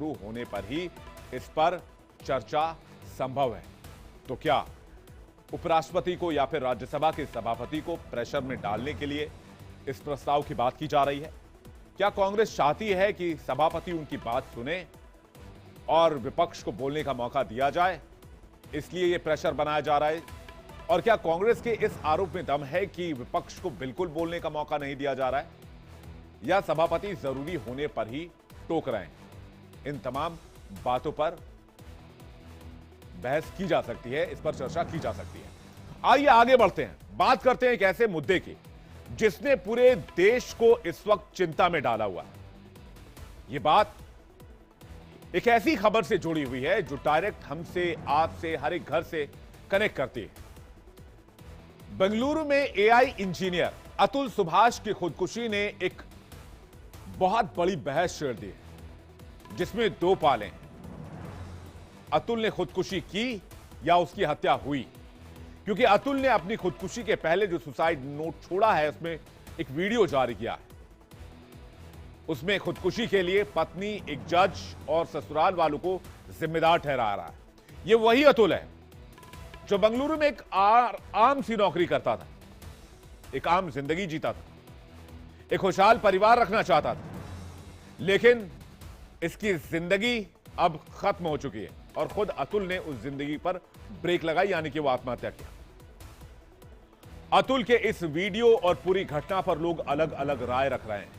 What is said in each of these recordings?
शुरू होने पर ही इस पर चर्चा संभव है। तो क्या उपराष्ट्रपति को या फिर राज्यसभा के सभापति को प्रेशर में डालने के लिए इस प्रस्ताव की बात की जा रही है? क्या कांग्रेस चाहती है कि सभापति उनकी बात सुने और विपक्ष को बोलने का मौका दिया जाए, इसलिए यह प्रेशर बनाया जा रहा है? और क्या कांग्रेस के इस आरोप में दम है कि विपक्ष को बिल्कुल बोलने का मौका नहीं दिया जा रहा है, या सभापति जरूरी होने पर ही टोक रहे हैं? इन तमाम बातों पर बहस की जा सकती है, इस पर चर्चा की जा सकती है। आइए आगे बढ़ते हैं, बात करते हैं एक ऐसे मुद्दे की जिसने पूरे देश को इस वक्त चिंता में डाला हुआ है। यह बात एक ऐसी खबर से जुड़ी हुई है जो डायरेक्ट हमसे, आपसे, हर एक घर से कनेक्ट करती है। बेंगलुरु में एआई इंजीनियर अतुल सुभाष की खुदकुशी ने एक बहुत बड़ी बहस छेड़ दी है, जिसमें दो पाले हैं। अतुल ने खुदकुशी की या उसकी हत्या हुई? क्योंकि अतुल ने अपनी खुदकुशी के पहले जो सुसाइड नोट छोड़ा है, उसमें एक वीडियो जारी किया है। उसमें खुदकुशी के लिए पत्नी, एक जज और ससुराल वालों को जिम्मेदार ठहरा रहा है। यह वही अतुल है जो बेंगलुरु में एक आम सी नौकरी करता था, एक आम जिंदगी जीता था, एक खुशहाल परिवार रखना चाहता था, लेकिन इसकी जिंदगी अब खत्म हो चुकी है और खुद अतुल ने उस जिंदगी पर ब्रेक लगाई, यानी कि वो आत्महत्या किया। अतुल के इस वीडियो और पूरी घटना पर लोग अलग अलग राय रख रहे हैं।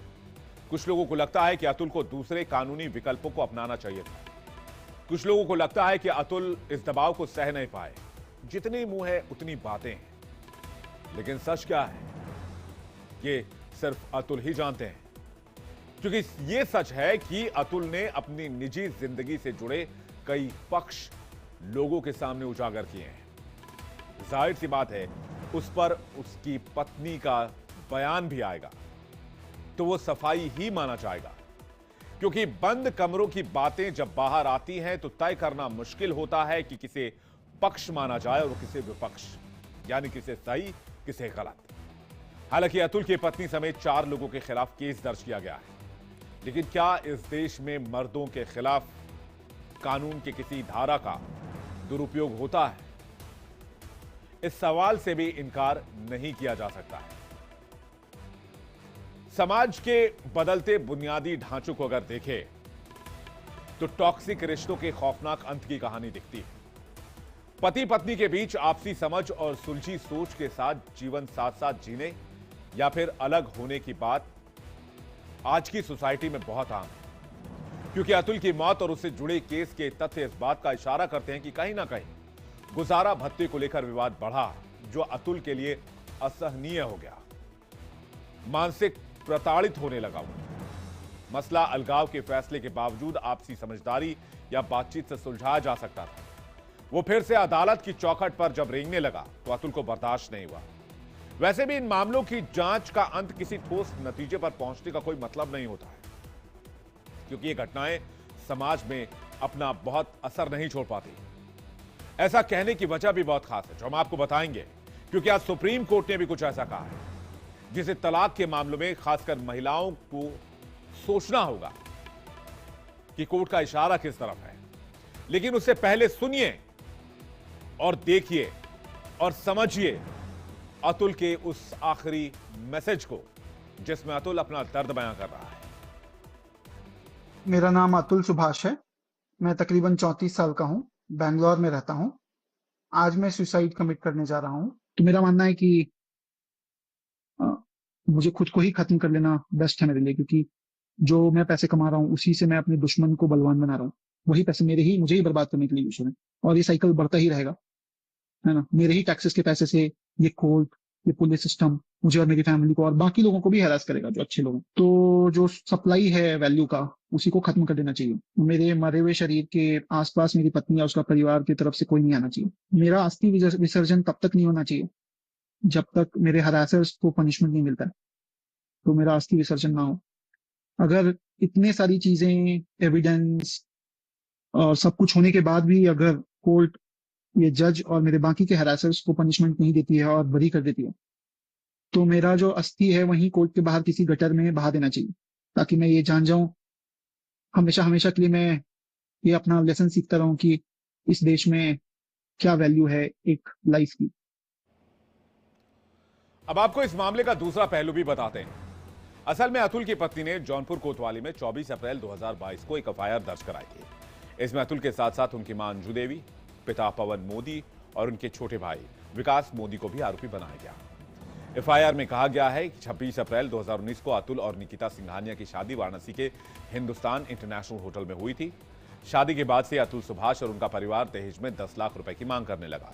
कुछ लोगों को लगता है कि अतुल को दूसरे कानूनी विकल्पों को अपनाना चाहिए था। कुछ लोगों को लगता है कि अतुल इस दबाव को सह नहीं पाए। जितनी मुंह है उतनी बातें हैं, लेकिन सच क्या है ये सिर्फ अतुल ही जानते हैं। क्योंकि यह सच है कि अतुल ने अपनी निजी जिंदगी से जुड़े कई पक्ष लोगों के सामने उजागर किए हैं। जाहिर सी बात है, उस पर उसकी पत्नी का बयान भी आएगा तो वो सफाई ही माना जाएगा। क्योंकि बंद कमरों की बातें जब बाहर आती हैं तो तय करना मुश्किल होता है कि किसे पक्ष माना जाए और किसे विपक्ष, यानी किसे सही किसे गलत। हालांकि अतुल की पत्नी समेत 4 लोगों के खिलाफ केस दर्ज किया गया है, लेकिन क्या इस देश में मर्दों के खिलाफ कानून की किसी धारा का दुरुपयोग होता है? इस सवाल से भी इनकार नहीं किया जा सकता है। समाज के बदलते बुनियादी ढांचों को अगर देखें तो टॉक्सिक रिश्तों के खौफनाक अंत की कहानी दिखती है। पति पत्नी के बीच आपसी समझ और सुलझी सोच के साथ जीवन साथ साथ जीने या फिर अलग होने की बात आज की सोसाइटी में बहुत आम है। क्योंकि अतुल की मौत और उससे जुड़े केस के तथ्य इस बात का इशारा करते हैं कि कहीं ना कहीं गुजारा भत्ते को लेकर विवाद बढ़ा, जो अतुल के लिए असहनीय हो गया। मानसिक प्रताड़ित होने लगा। मसला अलगाव के फैसले के बावजूद आपसी समझदारी या बातचीत से सुलझाया जा सकता था। वो फिर से अदालत की चौखट पर जब रेंगने लगा तो अतुल को बर्दाश्त नहीं हुआ। वैसे भी इन मामलों की जांच का अंत किसी ठोस नतीजे पर पहुंचने का कोई मतलब नहीं होता है, क्योंकि ये घटनाएं समाज में अपना बहुत असर नहीं छोड़ पाती। ऐसा कहने की वजह भी बहुत खास है, जो हम आपको बताएंगे, क्योंकि आज सुप्रीम कोर्ट ने भी कुछ ऐसा कहा है जिसे तलाक के मामलों में खासकर महिलाओं को सोचना होगा कि कोर्ट का इशारा किस तरफ है। लेकिन उससे पहले सुनिए और देखिए और समझिए अतुल के उस आखिरी मैसेज को, जिसमें अतुल अपना दर्द बयां कर रहा है। मेरा नाम अतुल सुभाष है। मैं तकरीबन 34 साल का हूँ। बैंगलोर में रहता हूँ। आज मैं सुसाइड कमिट करने जा रहा हूँ। तो मेरा मानना है कि अ, मुझे खुद को ही खत्म कर लेना बेस्ट है मेरे लिए, क्योंकि जो मैं पैसे कमा रहा हूँ उसी से मैं अपने दुश्मन को बलवान बना रहा हूँ। वही पैसे मुझे ही बर्बाद करने के लिए यूज हो रहे हैं और ये साइकिल बढ़ता ही रहेगा, है ना। मेरे ही टैक्सेस के पैसे से ये कोर्ट, ये पुलिस सिस्टम मुझे और मेरी फैमिली को और बाकी लोगों को भी हैरास करेगा, जो अच्छे लोग हैं। तो जो सप्लाई है वैल्यू का, उसी को खत्म कर देना चाहिए। मेरे मरे हुए शरीर के आसपास मेरी पत्नी या उसका परिवार की तरफ से कोई नहीं आना चाहिए। मेरा अस्थि विसर्जन तब तक नहीं होना चाहिए जब तक मेरे हरासर्स को पनिशमेंट नहीं मिलता है, तो मेरा अस्थि विसर्जन ना हो। अगर इतने सारी चीजें, एविडेंस और सब कुछ होने के बाद भी अगर कोर्ट, ये जज और मेरे बाकी के हरासर्स को पनिशमेंट नहीं देती है और बरी कर देती है, तो मेरा जो अस्थि है वहीं कोर्ट के बाहर किसी गटर में बहा देना चाहिए, ताकि मैं ये जान जाऊं हमेशा हमेशा के लिए मैं ये अपना लेसन सीखता रहूं कि इस देश में क्या वैल्यू है एक लाइफ की। अब आपको इस मामले का दूसरा पहलू भी बताते हैं। असल में अतुल की पत्नी ने जौनपुर कोतवाली में 24 अप्रैल 2022 को एक एफआईआर दर्ज कराई थी। इसमें अतुल के साथ साथ उनकी मां अंजू देवी, पिता पवन मोदी और उनके छोटे भाई विकास मोदी को भी आरोपी बनाया गया। एफआईआर में कहा गया है कि 26 अप्रैल 2019 को अतुल और निकिता सिंघानिया की शादी वाराणसी के हिंदुस्तान इंटरनेशनल होटल में हुई थी। शादी के बाद से अतुल सुभाष और उनका परिवार दहेज में 10 लाख रुपए की मांग करने लगा।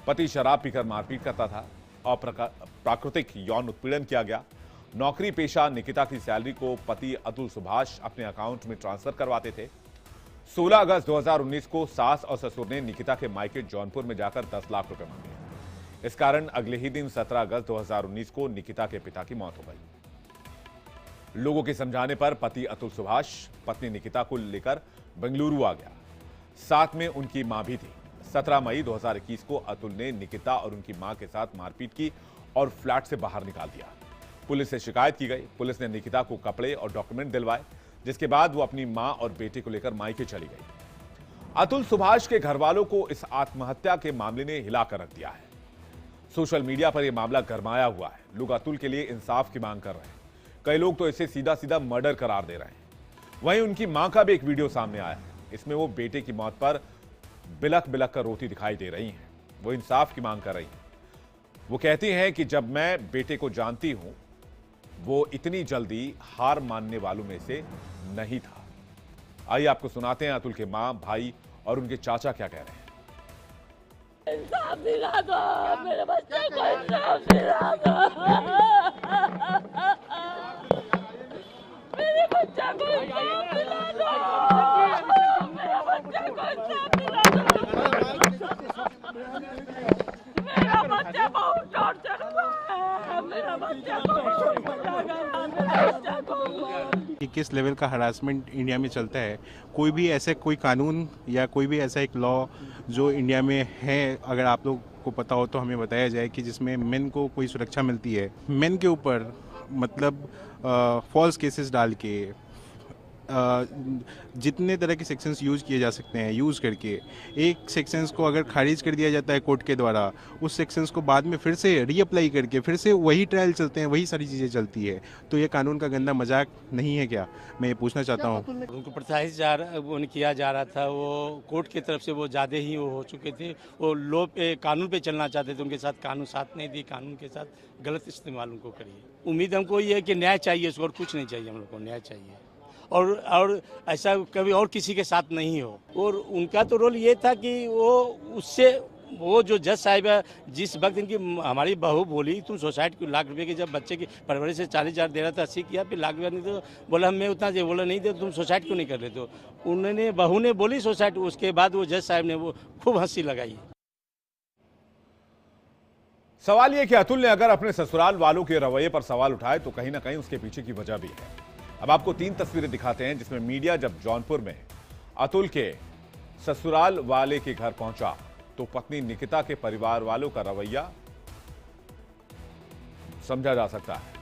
पति शराब पीकर मारपीट करता था और प्राकृतिक यौन उत्पीड़न किया गया। नौकरी पेशा निकिता की सैलरी को पति अतुल सुभाष अपने अकाउंट में ट्रांसफर करवाते थे। 16 अगस्त 2019 को सास और ससुर ने निकिता के मायके जौनपुर में जाकर 10 लाख रुपए मांगे। इस कारण अगले ही दिन 17 अगस्त 2019 को निकिता के पिता की मौत हो गई। लोगों के समझाने पर पति अतुल सुभाष पत्नी निकिता को लेकर बेंगलुरु आ गया। साथ में उनकी मां भी थी। 17 मई 2021 को अतुल ने निकिता और उनकी मां के साथ मारपीट की और फ्लैट से बाहर निकाल दिया। पुलिस से शिकायत की गई। पुलिस ने निकिता को कपड़े और डॉक्यूमेंट दिलवाए, जिसके बाद वो अपनी मां और बेटे को लेकर मायके चली गई। अतुल सुभाष के घर वालों को इस आत्महत्या के मामले ने हिलाकर रख दिया है। सोशल मीडिया पर यह मामला गरमाया हुआ है। लोग अतुल के लिए इंसाफ की मांग कर रहे हैं। कई लोग तो इसे सीधा सीधा मर्डर करार दे रहे हैं। वहीं उनकी मां का भी एक वीडियो सामने आया है। इसमें वो बेटे की मौत पर बिलख बिलख कर रोती दिखाई दे रही हैं। वो इंसाफ की मांग कर रही हैं। वो कहती हैं कि जब मैं बेटे को जानती हूं, वो इतनी जल्दी हार मानने वालों में से नहीं था। आइए आपको सुनाते हैं अतुल के मां, भाई और उनके चाचा क्या कह रहे हैं। इंसाफ दिला दो, मेरे बच्चे को इंसाफ दिला दो, मेरे बच्चे को इंसाफ दिला दो, मेरे बच्चे को इंसाफ दिला दो, मेरा बच्चा बहुत टॉर्चर हुआ है, मेरा बच्चा बहुत कि किस लेवल का हरासमेंट इंडिया में चलता है। कोई भी ऐसे कोई कानून या कोई भी ऐसा एक लॉ जो इंडिया में है, अगर आप लोग को पता हो तो हमें बताया जाए कि जिसमें मेन को कोई सुरक्षा मिलती है। मेन के ऊपर मतलब फॉल्स केसेस डाल के जितने तरह के सेक्शंस यूज़ किए जा सकते हैं, यूज़ करके एक सेक्शंस को अगर खारिज कर दिया जाता है कोर्ट के द्वारा, उस सेक्शंस को बाद में फिर से रीअप्लाई करके फिर से वही ट्रायल चलते हैं, वही सारी चीज़ें चलती है। तो ये कानून का गंदा मजाक नहीं है क्या? मैं ये पूछना चाहता हूँ। उनको प्रोत्साहित किया जा रहा था। वो कोर्ट की तरफ से वो ज़्यादा ही वो हो चुके थे। वो लॉ पे, कानून पे चलना चाहते थे। उनके साथ कानून साथ नहीं दी, कानून के साथ गलत इस्तेमाल उनको करिए। उम्मीद हमको ये है कि न्याय चाहिए उसको, और कुछ नहीं चाहिए। हम लोग को न्याय चाहिए और ऐसा कभी और किसी के साथ नहीं हो। और उनका तो रोल ये था कि वो जो जज साहिब है, जिस वक्त इनकी हमारी बहू बोली तुम सोसाइटी को लाख रुपए की जब बच्चे की परवरिश से 40,000 दे रहा था, 80 किया, फिर लाख रुपया नहीं तो बोला हमें उतना चाहिए, बोला नहीं दे तुम सोसाइटी क्यों नहीं कर रहे। तो उन्होंने बहू ने बोली सोसाइटी, उसके बाद वो जज साहब ने वो खूब हंसी लगाई। सवाल यह कि अतुल ने अगर अपने ससुराल वालों के रवैये पर सवाल उठाए तो कहीं ना कहीं उसके पीछे की वजह भी है। अब आपको 3 तस्वीरें दिखाते हैं जिसमें मीडिया जब जौनपुर में अतुल के ससुराल वाले के घर पहुंचा तो पत्नी निकिता के परिवार वालों का रवैया समझा जा सकता है।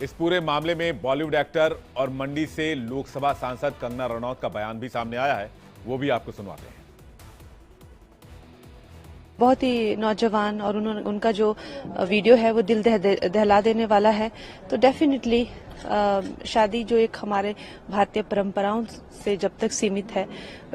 इस पूरे मामले में बॉलीवुड एक्टर और मंडी से लोकसभा सांसद कंगना रनौत का बयान भी सामने आया है, वो भी आपको सुनवाते हैं। बहुत ही नौजवान और उनका जो वीडियो है वो दिल दहला देने वाला है। तो डेफिनेटली शादी जो एक हमारे भारतीय परंपराओं से जब तक सीमित है,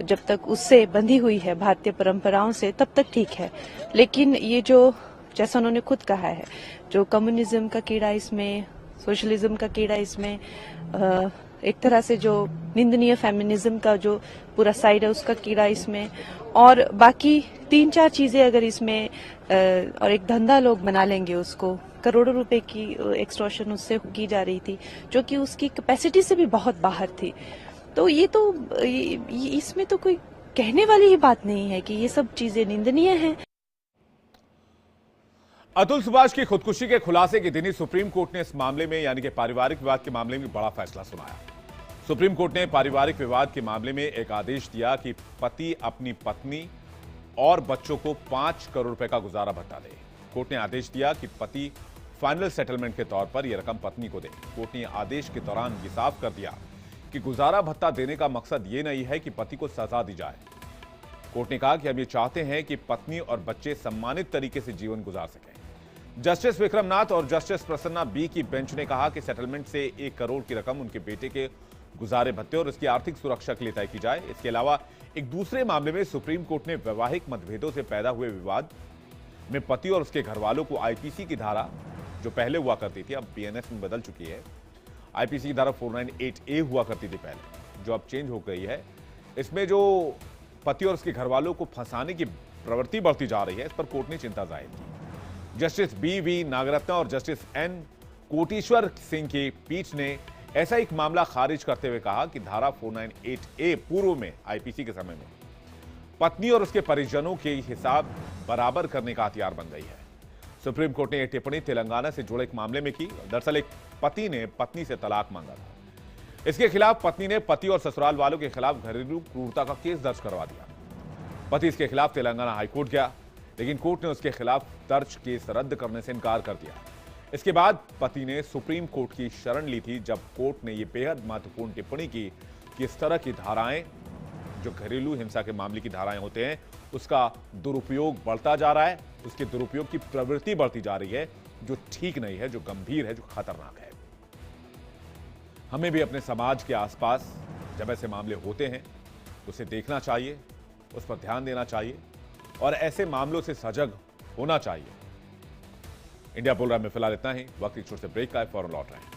जब तक उससे बंधी हुई है भारतीय परंपराओं से, तब तक ठीक है। लेकिन ये जो, जैसा उन्होंने खुद कहा है, जो कम्युनिज्म का कीड़ा इसमें, सोशलिज्म का कीड़ा इसमें, एक तरह से जो निंदनीय फेमिनिज्म का जो पूरा साइड है उसका कीड़ा इसमें, और बाकी 3-4 चीजें अगर इसमें और एक धंधा लोग बना लेंगे उसको, करोड़ों रुपए की एक्सटॉर्शन उससे की जा रही थी जो कि उसकी कैपेसिटी से भी बहुत बाहर थी। तो ये तो इसमें तो कोई कहने वाली ही बात नहीं है कि ये सब चीजें निंदनीय हैं। अतुल सुभाष की खुदकुशी के खुलासे के दिन ही सुप्रीम कोर्ट ने इस मामले में यानी कि पारिवारिक विवाद के मामले में बड़ा फैसला सुनाया। सुप्रीम कोर्ट ने पारिवारिक विवाद के मामले में एक आदेश दिया कि पति अपनी पत्नी और बच्चों को 5 करोड़ रुपए का गुजारा भत्ता दे। कोर्ट ने आदेश दिया कि पति फाइनल सेटलमेंट के तौर पर यह रकम पत्नी को दे। कोर्ट ने आदेश के दौरान यह साफ कर दिया कि गुजारा भत्ता देने का मकसद यह नहीं है कि पति को सजा दी जाए। कोर्ट ने कहा कि हम ये चाहते हैं कि पत्नी और बच्चे सम्मानित तरीके से जीवन गुजार सकें। जस्टिस विक्रमनाथ और जस्टिस प्रसन्ना बी की बेंच ने कहा कि सेटलमेंट से 1 करोड़ की रकम उनके बेटे के गुजारे भत्ते और उसकी आर्थिक सुरक्षा के लिए तय की जाए। इसके अलावा एक दूसरे मामले में सुप्रीम कोर्ट ने वैवाहिक मतभेदों से पैदा हुए विवाद में पति और उसके घर वालों को आईपीसी की धारा, जो पहले हुआ करती थी अब बीएनएस में बदल चुकी है, आईपीसी की धारा 498A हुआ करती थी पहले, जो अब चेंज हो गई है, इसमें जो पति और उसके घर वालों को फंसाने की प्रवृत्ति बढ़ती जा रही है, इस पर कोर्ट ने चिंता जाहिर की। जस्टिस बी नागरत्ना और जस्टिस एन कोटेश्वर सिंह की पीठ ने ऐसा एक मामला खारिज करते हुए कहा कि धारा 498A पूर्व में आईपीसी के समय में पत्नी और उसके परिजनों के हिसाब बराबर करने का हथियार बन गई है। सुप्रीम कोर्ट ने यह टिप्पणी तेलंगाना से जुड़े एक मामले में की। दरअसल एक पति ने पत्नी से तलाक मांगा था। इसके खिलाफ पत्नी ने पति और ससुराल वालों के खिलाफ घरेलू क्रूरता का केस दर्ज करवा दिया। पति इसके खिलाफ तेलंगाना हाईकोर्ट गया, लेकिन कोर्ट ने उसके खिलाफ दर्ज केस रद्द करने से इनकार कर दिया। इसके बाद पति ने सुप्रीम कोर्ट की शरण ली थी, जब कोर्ट ने यह बेहद महत्वपूर्ण टिप्पणी की कि इस तरह की धाराएं, जो घरेलू हिंसा के मामले की धाराएं होते हैं, उसका दुरुपयोग बढ़ता जा रहा है, उसके दुरुपयोग की प्रवृत्ति बढ़ती जा रही है, जो ठीक नहीं है, जो गंभीर है, जो खतरनाक है। हमें भी अपने समाज के आसपास जब ऐसे मामले होते हैं तो उसे देखना चाहिए, उस पर ध्यान देना चाहिए और ऐसे मामलों से सजग होना चाहिए। इंडिया बुल रहा में फिलहाल इतना ही। वक्त एक छोटे से ब्रेक का है, फौरन लौट रहे हैं।